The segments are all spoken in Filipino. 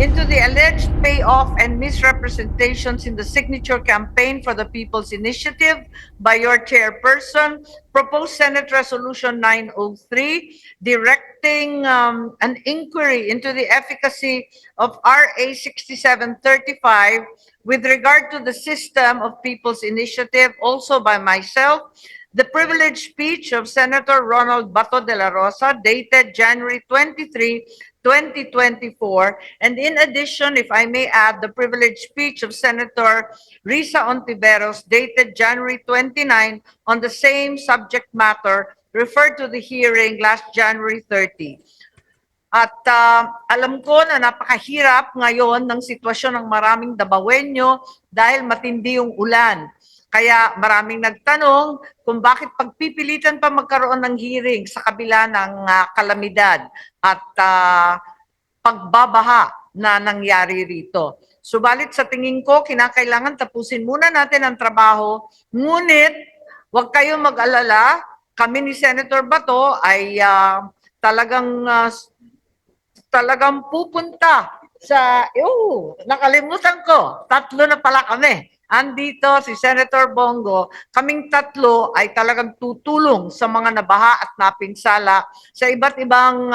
into the alleged payoff and misrepresentations in the signature campaign for the People's Initiative by your chairperson, proposed Senate Resolution 903, directing an inquiry into the efficacy of RA 6735 with regard to the system of People's Initiative, also by myself, the privileged speech of Senator Ronald Bato de la Rosa, dated January 23, 2024, and in addition, if I may add, the privileged speech of Senator Risa Ontiveros, dated January 29, on the same subject matter, referred to the hearing last January 30. At alam ko na napakahirap ngayon ng sitwasyon ng maraming Dabawenyo dahil matindi yung ulan. Kaya maraming nagtanong kung bakit pagpipilitan pa magkaroon ng hearing sa kabila ng kalamidad at pagbabaha na nangyari rito. Subalit sa tingin ko, kinakailangan tapusin muna natin ang trabaho. Ngunit, huwag kayong mag-alala, kami ni Senator Bato ay talagang pupunta sa, nakalimutan ko, tatlo na pala kami. Andito si Senator Bongo, kaming tatlo ay talagang tutulong sa mga nabaha at napinsala sa iba't ibang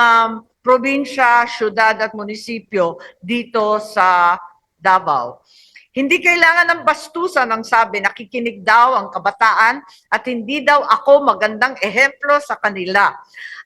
probinsya, syudad at munisipyo dito sa Davao. Hindi kailangan ng bastusan ang sabi, nakikinig daw ang kabataan at hindi daw ako magandang ehemplo sa kanila.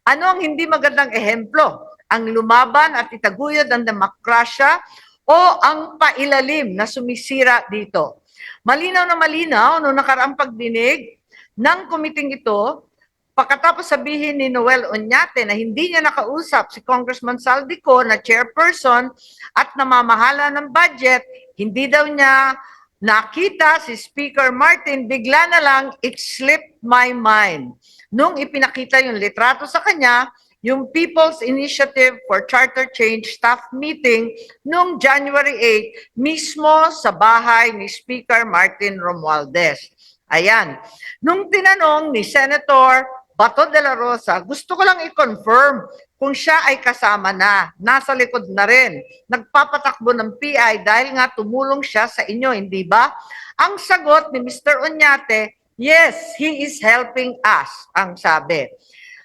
Ano ang hindi magandang ehemplo? Ang lumaban at itaguyod ang demokrasya o ang pailalim na sumisira dito? Malinaw na malinaw noong nakaraang pagdinig ng komiting ito, pagkatapos sabihin ni Noel Oñate na hindi niya nakausap si Congressman Saldico na chairperson at namamahala ng budget, hindi daw niya nakita si Speaker Martin, bigla na lang, it slipped my mind. Nung ipinakita yung litrato sa kanya, yung People's Initiative for Charter Change staff meeting noong January 8, mismo sa bahay ni Speaker Martin Romualdez. Ayan. Nung tinanong ni Senator Bato de la Rosa, gusto ko lang i-confirm kung siya ay kasama na, nasa likod na rin, nagpapatakbo ng PI dahil nga tumulong siya sa inyo, hindi ba? Ang sagot ni Mr. Oñate, yes, he is helping us, ang sabi.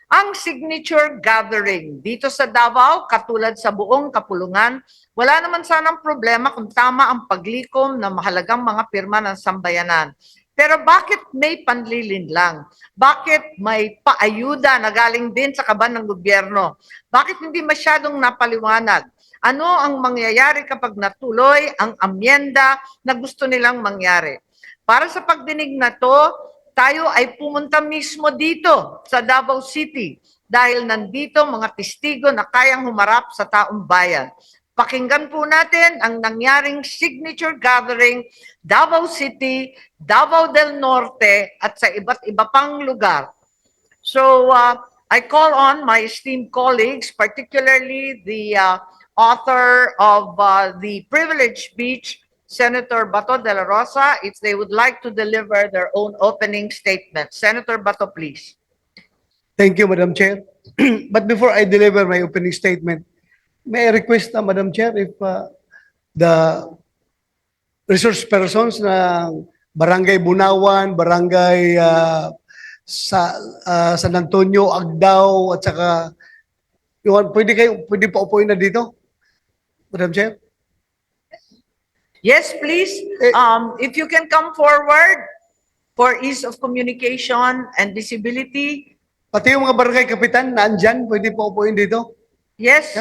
Ang signature gathering dito sa Davao, katulad sa buong kapulungan, wala naman sanang problema kung tama ang paglikom ng mahalagang mga pirma ng sambayanan. Pero bakit may panlilin lang? Bakit may paayuda na galing din sa kaban ng gobyerno? Bakit hindi masyadong napaliwanag? Ano ang mangyayari kapag natuloy ang amyenda na gusto nilang mangyari? Para sa pagdinig na to, tayo ay pumunta mismo dito sa Davao City dahil nandito mga testigo na kayang humarap sa taong bayan. Pakinggan po natin ang nangyaring signature gathering Davao City, Davao del Norte at sa iba't iba pang lugar. So I call on my esteemed colleagues, particularly the author of the privileged speech, Senator Bato de la Rosa, if they would like to deliver their own opening statement. Senator Bato, please. Thank you, Madam Chair. But before I deliver my opening statement, may I request, Madam Chair, if the resource persons ng Barangay Bunawan, Barangay San Antonio, Agdao, at saka pwede pa upuin na dito, Madam Chair? Yes, please. If you can come forward for ease of communication and visibility. Pati yung mga barangay kapitan na andyan, pwede pa upuin dito? Yes,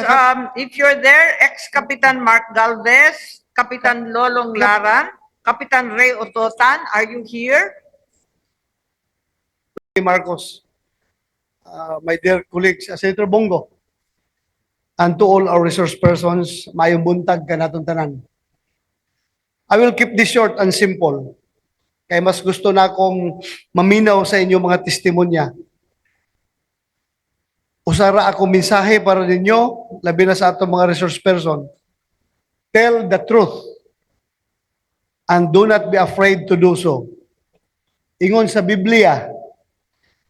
if you're there, ex-Kapitan Mark Galvez, Kapitan Lolong Laran, Kapitan Ray Ototan, are you here? Marcos, my dear colleagues, Senator Bongo, and to all our resource persons, mayong buntag ka natong tanan. I will keep this short and simple. Kaya mas gusto na akong maminaw sa inyo mga testimonya. Usara ako mensahe para ninyo, labi na sa atong mga resource person. Tell the truth and do not be afraid to do so. Ingon sa Biblia,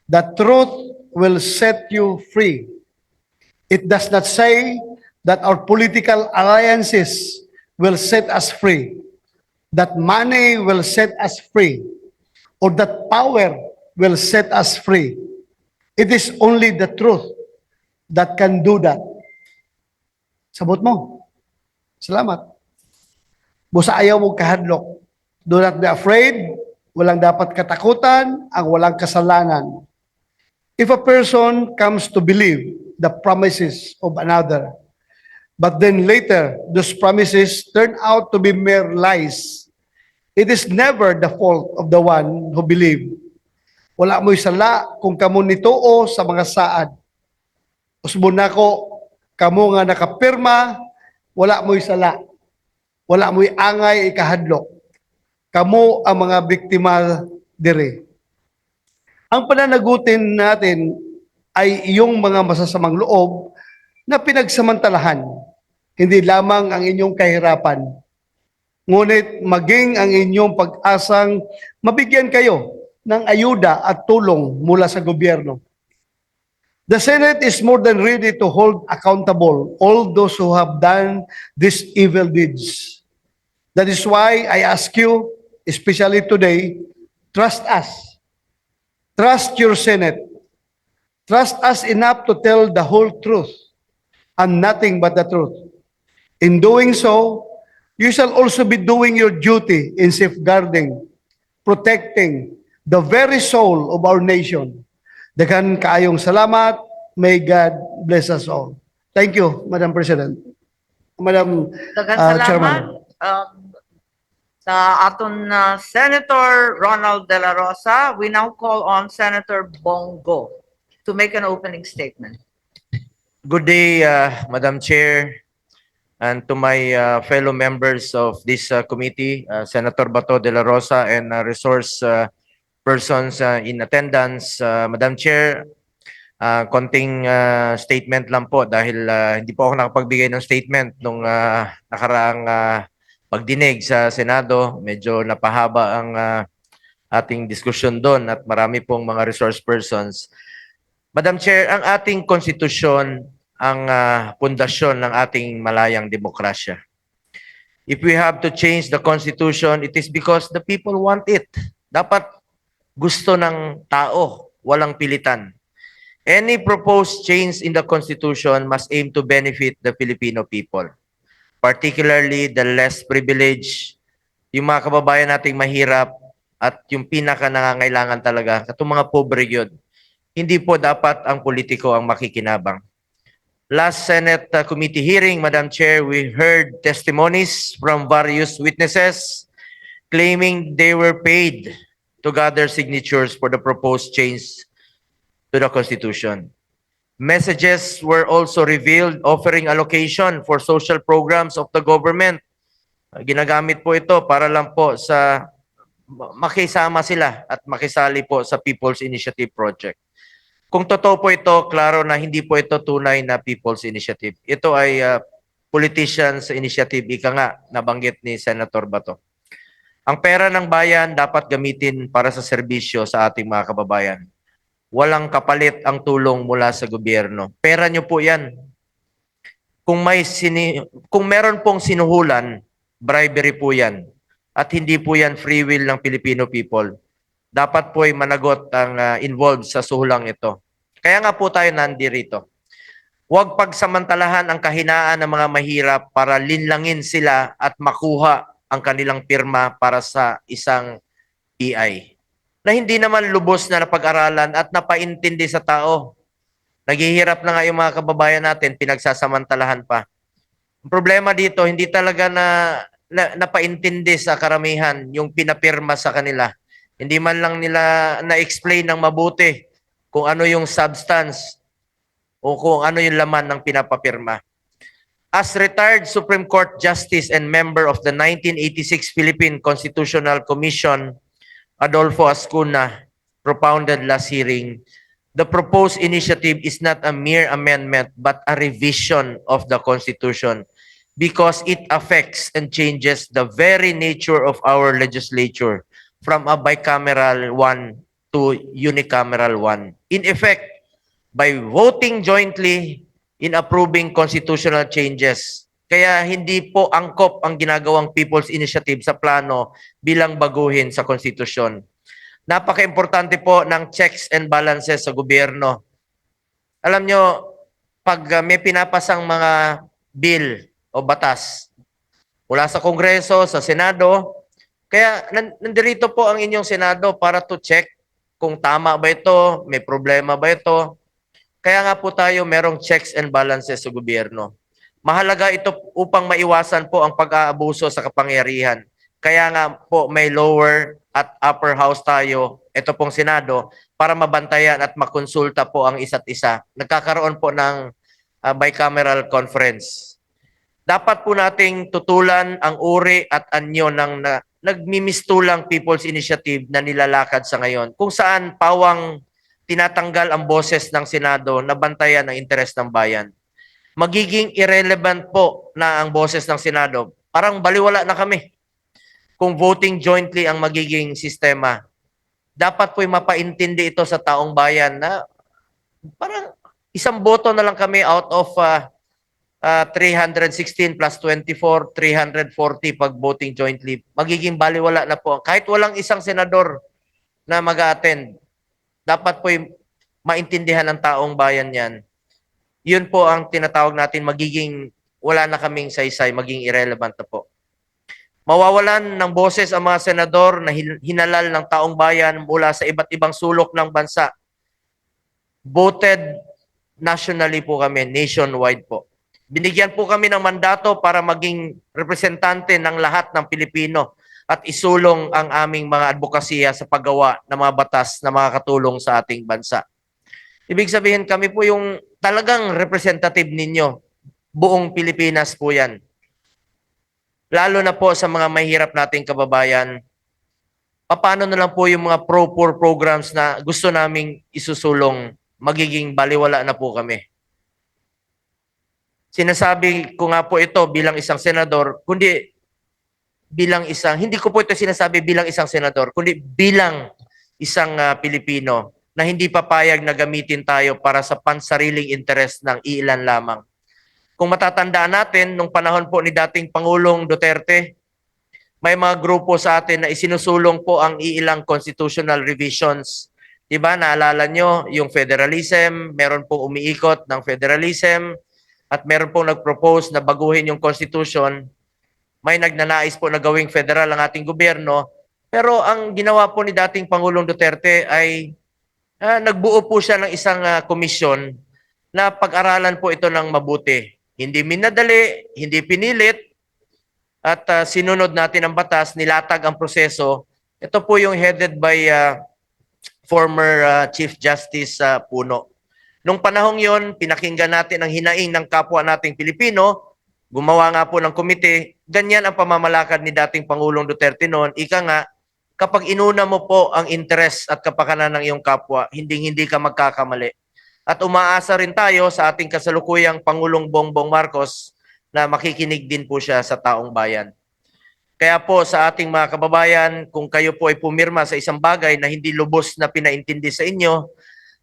the truth will set you free. It does not say that our political alliances will set us free, that money will set us free, or that power will set us free. It is only the truth that can do that. Sabot mo. Salamat. Busa ayaw mo kahadlok. Do not be afraid. Walang dapat katakutan, ang walang kasalanan. If a person comes to believe the promises of another, but then later those promises turn out to be mere lies, it is never the fault of the one who believed. Wala mo'y sala kung kamo nituo sa mga saad. Usbon nako, kamo nga nakapirma, wala mo'y sala. Wala mo'y angay ikahadlok. Kamo ang mga biktima dire. Ang pananagutin natin ay iyong mga masasamang loob na pinagsamantalahan. Hindi lamang ang inyong kahirapan, ngunit maging ang inyong pag-asang mabigyan kayo ng ayuda at tulong mula sa gobyerno. The Senate is more than ready to hold accountable all those who have done these evil deeds. That is why I ask you, especially today, trust us. Trust your Senate. Trust us enough to tell the whole truth and nothing but the truth. In doing so, you shall also be doing your duty in safeguarding, protecting the very soul of our nation. Daghan kaayong salamat. May God bless us all. Thank you, Madam President. Madam Daghang Chairman. salamat. Sa aton Senator Ronald De La Rosa, we now call on Senator Bongo to make an opening statement. Good day, Madam Chair, and to my fellow members of this committee, Senator Bato de la Rosa and resource persons in attendance. Madam Chair, konting statement lang po dahil hindi po ako nakapagbigay ng statement nung nakaraang pagdinig sa Senado. Medyo napahaba ang ating diskusyon doon at marami pong mga resource persons. Madam Chair, ang ating konstitusyon ang pundasyon ng ating malayang demokrasya. If we have to change the constitution, it is because the people want it. Dapat gusto ng tao, walang pilitan. Any proposed change in the constitution must aim to benefit the Filipino people, particularly the less privileged, yung mga kababayan nating mahirap at yung pinaka nangangailangan talaga, katong mga pobre yun. Hindi po dapat ang politiko ang makikinabang. Last Senate committee hearing, Madam Chair, we heard testimonies from various witnesses claiming they were paid to gather signatures for the proposed change to the Constitution. Messages were also revealed offering allocation for social programs of the government. Ginagamit po ito para lang po sa makisama sila at makisali po sa People's Initiative Project. Kung totoo po ito, klaro na hindi po ito tunay na People's Initiative. Ito ay politicians initiative, ika nga, nabanggit ni Senator Bato. Ang pera ng bayan dapat gamitin para sa serbisyo sa ating mga kababayan. Walang kapalit ang tulong mula sa gobyerno. Pera nyo po yan. Kung meron pong sinuhulan, bribery po yan. At hindi po yan free will ng Filipino people. Dapat po ay managot ang involved sa suhulang ito. Kaya nga po tayo nandirito. Huwag pagsamantalahan ang kahinaan ng mga mahirap para linlangin sila at makuha ang kanilang pirma para sa isang EI na hindi naman lubos na napag-aralan at napaintindi sa tao. Naghihirap na nga yung mga kababayan natin, pinagsasamantalahan pa. Ang problema dito, hindi talaga napaintindi sa karamihan yung pinapirma sa kanila. Hindi man lang nila na-explain ng mabuti kung ano yung substance o kung ano yung laman ng pinapapirma. As retired Supreme Court Justice and member of the 1986 Philippine Constitutional Commission, Adolfo Ascuna propounded last hearing, the proposed initiative is not a mere amendment but a revision of the Constitution because it affects and changes the very nature of our legislature from a bicameral one to unicameral one. In effect, by voting jointly, in approving constitutional changes. Kaya hindi po angkop ang ginagawang People's Initiative sa plano bilang baguhin sa konstitusyon. Napaka-importante po ng checks and balances sa gobyerno. Alam nyo, pag may pinapasang mga bill o batas mula sa Kongreso, sa Senado, kaya nandirito po ang inyong Senado para to check kung tama ba ito, may problema ba ito. Kaya nga po tayo merong checks and balances sa gobyerno. Mahalaga ito upang maiwasan po ang pag-aabuso sa kapangyarihan. Kaya nga po may lower at upper house tayo, ito pong Senado, para mabantayan at makonsulta po ang isa't isa. Nagkakaroon po ng bicameral conference. Dapat po nating tutulan ang uri at anyo ng nagmimistulang People's Initiative na nilalakad sa ngayon, kung saan pawang tinatanggal ang boses ng Senado na bantayan ang interes ng bayan. Magiging irrelevant po na ang boses ng Senado. Parang baliwala na kami kung voting jointly ang magiging sistema. Dapat po'y mapaintindi ito sa taong bayan na parang isang boto na lang kami out of 316 plus 24, 340 pag voting jointly. Magiging baliwala na po. Kahit walang isang senador na mag-attend, dapat po'y maintindihan ng taong bayan yan. Yun po ang tinatawag natin magiging wala na kaming saysay, maging irrelevant na po. Mawawalan ng boses ang mga senador na hinalal ng taong bayan mula sa iba't ibang sulok ng bansa. Voted nationally po kami, nationwide po. Binigyan po kami ng mandato para maging representante ng lahat ng Pilipino at isulong ang aming mga advokasya sa paggawa ng mga batas na makakatulong sa ating bansa. Ibig sabihin kami po yung talagang representative ninyo. Buong Pilipinas po yan. Lalo na po sa mga mahirap nating kababayan, paano na lang po yung mga pro-poor programs na gusto naming isusulong, magiging baliwala na po kami. Sinasabi ko nga po ito bilang isang senador, kundi bilang isang, hindi ko po ito sinasabi bilang isang senador, kundi bilang isang Pilipino na hindi papayag na gamitin tayo para sa pansariling interes ng ilan lamang. Kung matatandaan natin, nung panahon po ni dating Pangulong Duterte, may mga grupo sa atin na isinusulong po ang ilang constitutional revisions. Diba, naalala nyo, yung federalism, meron pong umiikot ng federalism, at meron pong nag-propose na baguhin yung constitution. May nagnanais po na gawing federal ang ating gobyerno, pero ang ginawa po ni dating Pangulong Duterte ay nagbuo po siya ng isang komisyon na pag-aralan po ito ng mabuti. Hindi minadali, hindi pinilit, at sinunod natin ang batas, nilatag ang proseso. Ito po yung headed by former Chief Justice Puno. Nung panahong yon, pinakinggan natin ang hinaing ng kapwa nating Pilipino, gumawa nga po ng komite, ganyan ang pamamalakad ni dating Pangulong Duterte noon. Ika nga, kapag inuna mo po ang interes at kapakanan ng iyong kapwa, hindi ka magkakamali. At umaasa rin tayo sa ating kasalukuyang Pangulong Bongbong Marcos na makikinig din po siya sa taong bayan. Kaya po sa ating mga kababayan, kung kayo po ay pumirma sa isang bagay na hindi lubos na pinaintindi sa inyo,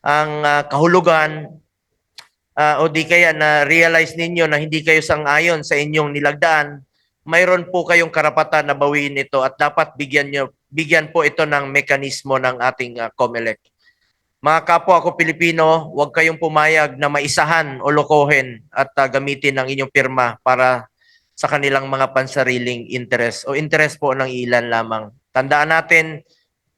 ang kahulugan o di kaya na realize ninyo na hindi kayo sang-ayon sa inyong nilagdaan, mayroon po kayong karapatan na bawiin ito at dapat bigyan po ito ng mekanismo ng ating COMELEC. Mga kapwa ko Pilipino, huwag kayong pumayag na maisahan o lokohin at gamitin ang inyong pirma para sa kanilang mga pansariling interes o interes po ng ilan lamang. Tandaan natin,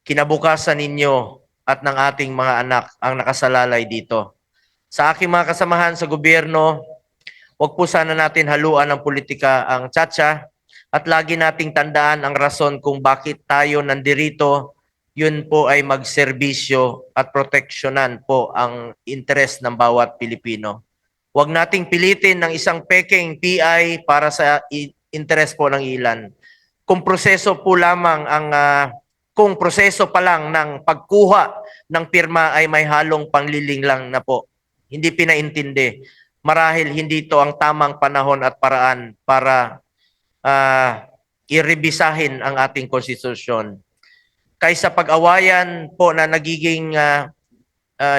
kinabukasan ninyo at ng ating mga anak ang nakasalalay dito. Sa aking mga kasamahan sa gobyerno, huwag po sana natin haluan ng politika ang tsatsa at lagi nating tandaan ang rason kung bakit tayo nandirito. Yun po ay magserbisyo at proteksyonan po ang interes ng bawat Pilipino. Huwag nating pilitin ng isang peking PI para sa interes po ng ilan. Kung proseso po lamang kung proseso pa lang ng pagkuha ng pirma ay may halong pangliling lang na po. Hindi pinaintindi. Marahil hindi ito ang tamang panahon at paraan para irebisahin ang ating konstitusyon. Kaysa pag-awayan po na nagiging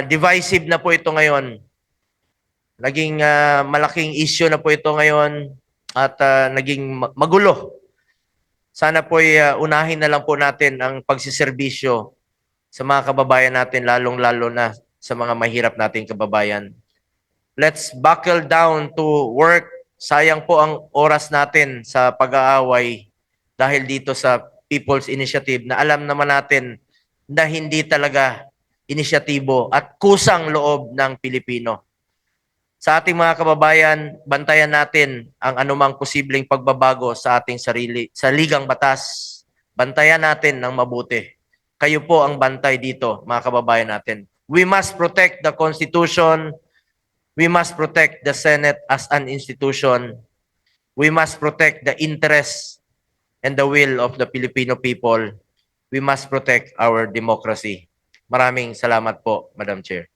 divisive na po ito ngayon, Naging malaking issue na po ito ngayon at naging magulo. Sana po unahin na lang po natin ang pagsiservisyo sa mga kababayan natin, lalong-lalo na sa mga mahirap nating kababayan. Let's buckle down to work. Sayang po ang oras natin sa pag-aaway dahil dito sa People's Initiative na alam naman natin na hindi talaga inisyatibo at kusang loob ng Pilipino. Sa ating mga kababayan, bantayan natin ang anumang posibleng pagbabago sa ating sarili, sa ligang batas. Bantayan natin ng mabuti. Kayo po ang bantay dito, mga kababayan natin. We must protect the Constitution. We must protect the Senate as an institution. We must protect the interests and the will of the Filipino people. We must protect our democracy. Maraming salamat po, Madam Chair.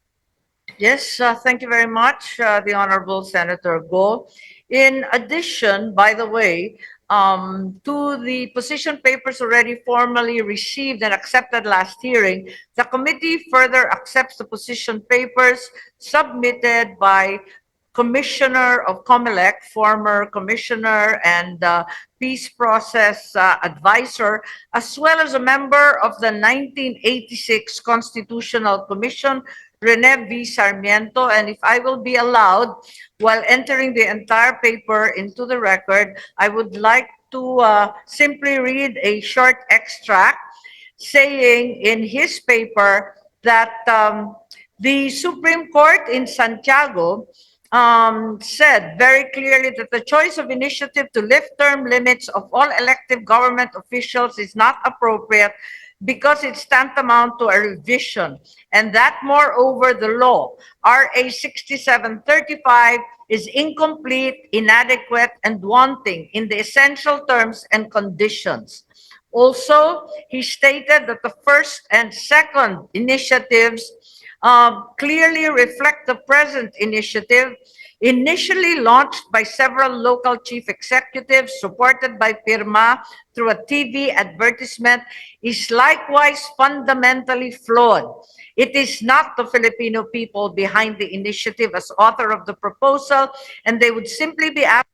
Yes, thank you very much, the Honorable Senator Go. In addition, by the way, to the position papers already formally received and accepted last hearing, the committee further accepts the position papers submitted by Commissioner of COMELEC, former Commissioner and Peace Process Advisor, as well as a member of the 1986 Constitutional Commission, Rene V. Sarmiento, and if I will be allowed, while entering the entire paper into the record, I would like to simply read a short extract saying in his paper that the Supreme Court in Santiago said very clearly that the choice of initiative to lift term limits of all elective government officials is not appropriate because it's tantamount to a revision, and that moreover the law, RA 6735, is incomplete, inadequate, and wanting in the essential terms and conditions. Also, he stated that the first and second initiatives clearly reflect the present initiative, initially launched by several local chief executives supported by PIRMA through a TV advertisement, is likewise fundamentally flawed. It is not the Filipino people behind the initiative as author of the proposal, and they would simply be asked